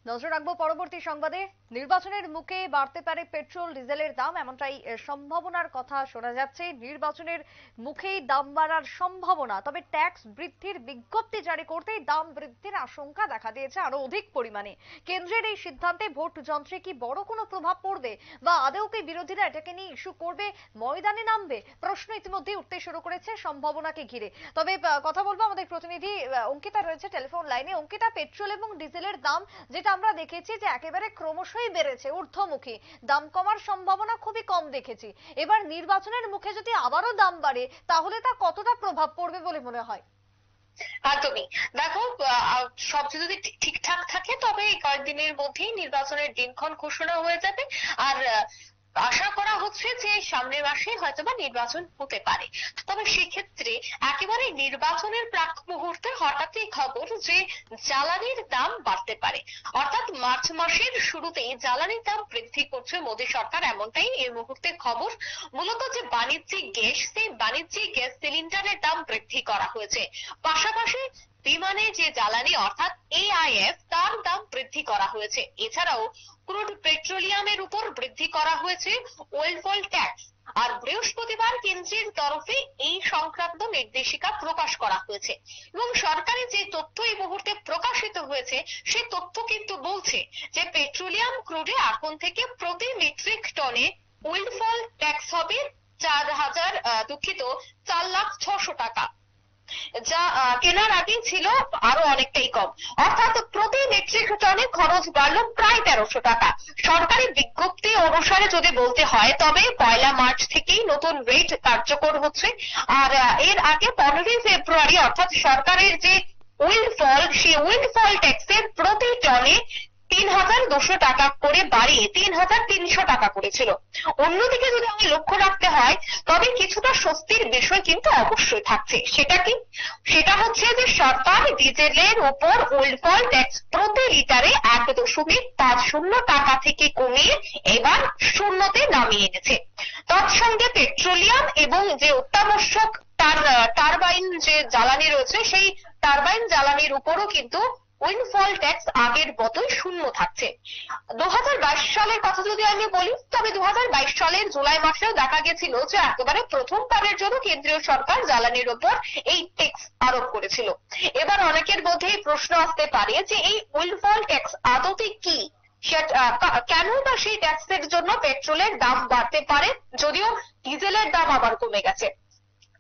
নজর রাখবো পরবর্তী সংবাদে। নির্বাচনের মুখে বাড়তে পারে পেট্রোল ডিজেলের দাম, এমনটাই সম্ভাবনার কথা শোনা যাচ্ছে। নির্বাচনের মুখেই দাম বাড়ার সম্ভাবনা, তবে ট্যাক্স বৃদ্ধির বিজ্ঞপ্তি জারি করতেই দাম বৃদ্ধির আশঙ্কা দেখা দিয়েছে আরো অধিক পরিমাণে। কেন্দ্রের এই সিদ্ধান্তে ভোট যন্ত্রে কি বড় কোনো প্রভাব পড়বে, বা আদৌ কি বিরোধীরা এটাকে নিয়ে ইস্যু করবে, ময়দানে নামবে, প্রশ্ন ইতিমধ্যেই উঠতে শুরু করেছে সম্ভাবনাকে ঘিরে। তবে কথা বলবো, আমাদের প্রতিনিধি অঙ্কিতা রয়েছে টেলিফোন লাইনে। অঙ্কিতা, পেট্রোল এবং ডিজেলের দাম যেটা আমরা দেখেছি যে একেবারে ক্রমশই বেড়েছে, ঊর্ধ্বমুখী, দাম কমার সম্ভাবনা খুবই কম দেখেছি। এবার নির্বাচনের মুখে যদি আবারও দাম বাড়ে, তাহলে তা কতটা প্রভাব পড়বে বলে মনে হয়? একদমই। দেখো, সবকিছু যদি ঠিকঠাক থাকে তবে এই কয়েকদিনের মধ্যেই নির্বাচনের দিনক্ষণ ঘোষণা হয়ে যাবে। আর আশা করা হচ্ছে যে সামনের মাসে হয়তোবা নির্বাচন হতে পারে। তবে সেক্ষেত্রে একেবারে নির্বাচনের প্রাক মুহূর্তে হঠাৎই খবর যে জ্বালানির দাম বাড়তে পারে, অর্থাৎ মার্চ মাসের শুরুতেই জ্বালানির দাম বৃদ্ধি করছে মোদী সরকার, এমনটাই এই মুহূর্তে খবর। মূলত যে বাণিজ্যিক গ্যাস, সেই বাণিজ্যিক গ্যাস সিলিন্ডারের দাম বৃদ্ধি করা হয়েছে। পাশাপাশি বিমানে যে জ্বালানি অর্থাৎ এআইএফ, তার দাম বৃদ্ধি করা হয়েছে। এছাড়াও ক্রুড পেট্রোলিয়ামের উপর বৃদ্ধি করা হয়েছে ওয়েলফল ট্যাক্স। আর বৃহস্পতিবার কেন্দ্রের তরফে এই সংক্রান্ত নির্দেশিকা প্রকাশ করা হয়েছে, এবং সরকারি যে তথ্য এই মুহূর্তে প্রকাশিত হয়েছে সেই তথ্য কিন্তু বলছে যে পেট্রোলিয়াম ক্রুডে এখন থেকে প্রতি মেট্রিক টনে ওয়েলফল ট্যাক্স হবে 4,600 টাকা, যা কেনার আগে ছিল আরো অনেকটাই কম। অর্থাৎ প্রতি মেট্রিক টনে খরচ বাড়লো প্রায় 1300 টাকা। সরকারি বিজ্ঞপ্তি অনুসারে যদি বলতে হয় তবে 1 মার্চ থেকেই নতুন রেট কার্যকর হচ্ছে। আর এর আগে 15 ফেব্রুয়ারি অর্থাৎ সরকারের যে উইন্ডফল, সেই উইন্ডফল ট্যাক্সের প্রতি টনে 3,200 টাকা করে বাড়িয়ে 3,300 টাকা করেছিল। অন্যদিকে যদি আমি লক্ষ্য রাখতে হয় তবে কিছুটা স্বস্তির বিষয় কিন্তু অবশ্যই থাকছে। সেটা কি? সেটা হচ্ছে যে সরকার ডিজেলের উপর উইন্ডফল ট্যাক্স প্রতি লিটারে 1.50 টাকা থেকে কমিয়ে এবার শূন্যতে নামিয়ে এনেছে। তৎসঙ্গে পেট্রোলিয়াম এবং যে অত্যাবশ্যক টারবাইন যে জ্বালানি রয়েছে, সেই টারবাইন জ্বালানির উপরও কিন্তু উইন্ডফল ট্যাক্স আগের মতোই শূন্য থাকছে। 2022 সালের কথা যদি আমি বলি, তবে 2022 সালের জুলাই মাসেও দেখা গেছিল যে একেবারে প্রথমবারের জন্য কেন্দ্রীয় সরকার জ্বালানির উপর এই ট্যাক্স আরোপ করেছিল। এবার অনেকের মধ্যে প্রশ্ন আসতে পারে যে এই উইন্ডফল ট্যাক্স আদতে কি, কেন বা সেই ট্যাক্সের জন্য পেট্রোলের দাম বাড়তে পারে, যদিও ডিজেলের দাম আবার কমে গেছে।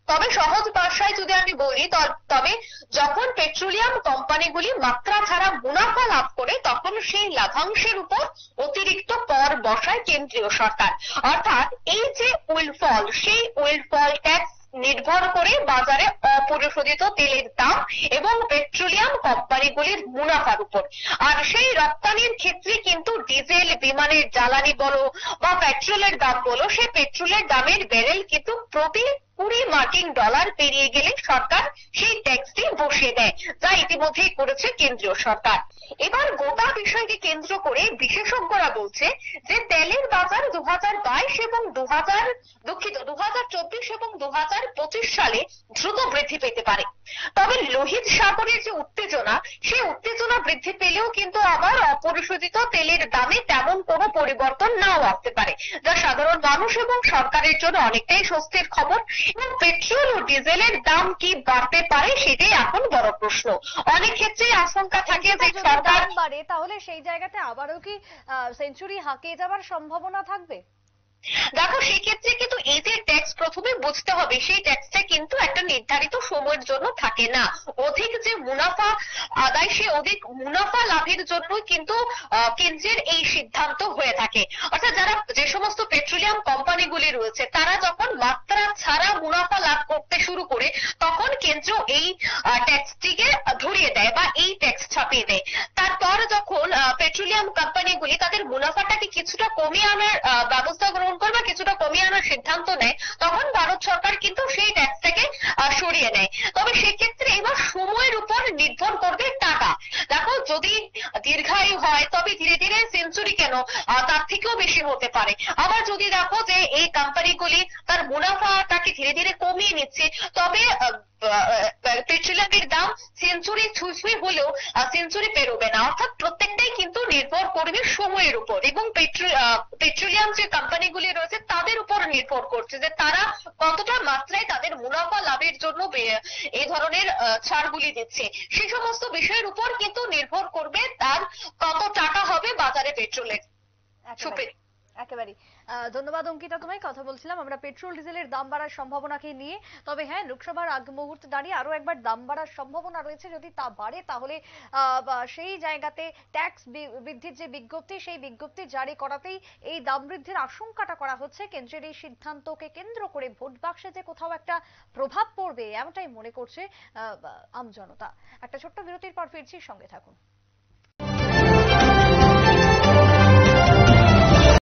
তবে সহজ ভাষায় যদি আমি বলি, তবে যখন পেট্রোলিয়াম কোম্পানিগুলি মাত্রা ছাড়া মুনাফা লাভ করে তখন সেই লাভাংশের উপর অতিরিক্ত কর বসায় কেন্দ্রীয় সরকার। অর্থাৎ এই যে উইন্ডফল, সেই উইন্ডফল ট্যাক্স নির্ভর করে বাজারে অপরিশোধিত তেলের দাম এবং পেট্রোলিয়াম কোম্পানিগুলির মুনাফার উপর। আর সেই রপ্তানির ক্ষেত্রে কিন্তু ডিজেল, বিমানের জ্বালানি বলো বা পেট্রোলের দাম বলো, সেই পেট্রোলের দামের ব্যারেল কিন্তু প্রতি $20 পেরিয়ে গেলে সরকার সেই ট্যাক্সটি বসিয়ে দেয়, যা ইতিমধ্যেই করেছে কেন্দ্রীয় সরকার। এবার গোটা বিষয়কে কেন্দ্র করে বিশেষজ্ঞরা বলছে যে তেলের বাজার 2022 এবং 2024 এবং 2025 সালে দ্রুত বৃদ্ধি পেতে পারে। তবে লোহিত সাগরের যে উত্তেজনা, সেই উত্তেজনা বৃদ্ধি পেলেও কিন্তু আবার অপরিশোধিত তেলের দামে তেমন কোনো পরিবর্তন নাও আসতে পারে, যা সাধারণ মানুষ এবং সরকারের জন্য অনেকটাই স্বস্তির খবর। এবং পেট্রোল ও ডিজেলের দাম কি বাড়তে পারে, সেটাই এখন বড় প্রশ্ন। অনেক ক্ষেত্রে আশঙ্কা থাকে যে সরকার বাড়ে, তাহলে সেই জায়গাতে আবারও কি সেঞ্চুরি হাঁকিয়ে যাওয়ার সম্ভাবনা থাকবে? দেখো, সেক্ষেত্রে কিন্তু এই যে ট্যাক্স প্রথমে বুঝতে হবে, সেই ট্যাক্সটা কিন্তু একটা নির্ধারিত সময়ের জন্য থাকে না। অধিক যে মুনাফা আদায়, সে অধিক মুনাফা লাভের জন্য কিন্তু কেন্দ্রের এই সিদ্ধান্ত হয়ে থাকে। অর্থাৎ যে সমস্ত পেট্রোলিয়াম কোম্পানিগুলি রয়েছে তারা যখন মাত্রা ছাড়া মুনাফা লাভ করতে শুরু করে তখন কেন্দ্র এই ট্যাক্সটিকে ধরিয়ে দেয় বা এই ট্যাক্স ছাপিয়ে দেয়। তারপর যখন পেট্রোলিয়াম কোম্পানিগুলি তাদের মুনাফাটাকে কিছুটা কমিয়ে আনার ব্যবস্থা গ্রহণ করে বা কিছুটা কমিয়ে আনার সিদ্ধান্ত নেয়, তখন ভারত সরকার কিন্তু সেই ট্যাক্সটাকে সরিয়ে নেয়। তবে সেক্ষেত্রে এবার সময়ের উপর নির্ভর করবে টাকা। দেখো, যদি দীর্ঘায়ু হয় তবে ধীরে ধীরে সেঞ্চুরি কেন, তার থেকেও বেশি হতে পারে। আবার যদি দেখো যে এই কোম্পানিগুলি তার মুনাফাটাকে ধীরে ধীরে কমিয়ে নিচ্ছে, তবে পেট্রোলিয়ামের দাম সেঞ্চুরি ছুঁই হলেও সেঞ্চুরি পেরোবে না। অর্থাৎ প্রত্যেকটাই কিন্তু করবে সময়ের উপর এবং পেট্রোলিয়াম যে কোম্পানিগুলি রয়েছে তাদের উপর নির্ভর করছে যে তারা কতটা মাত্রায় তাদের মুনাফা লাভের জন্য এই ধরনের ছাড়গুলি দিচ্ছে। সেই সমস্ত বিষয়ের উপর কিন্তু নির্ভর করবে তার কত টাকা হবে বাজারে পেট্রোলের। একেবারে একেবারে ধন্যবাদ অঙ্কিতা, তোমায় কথা বলছিলাম আমরা পেট্রোল ডিজেলের দাম বাড়ার সম্ভাবনাকে নিয়ে। তবে হ্যাঁ, লোকসভার আগ মুহূর্তে দাঁড়িয়ে আরো একবার দাম বাড়ার সম্ভাবনা রয়েছে। যদি তা বাড়ে তাহলে সেই জায়গাতে ট্যাক্স বৃদ্ধির যে বিজ্ঞপ্তি, সেই বিজ্ঞপ্তি জারি করাতেই এই দাম বৃদ্ধির আশঙ্কাটা করা হচ্ছে। কেন্দ্রের এই সিদ্ধান্তকে কেন্দ্র করে ভোট বাক্সে যে কোথাও একটা প্রভাব পড়বে এমনটাই মনে করছে আমজনতা। একটা ছোট্ট বিরতির পর ফিরছি, সঙ্গে থাকুন।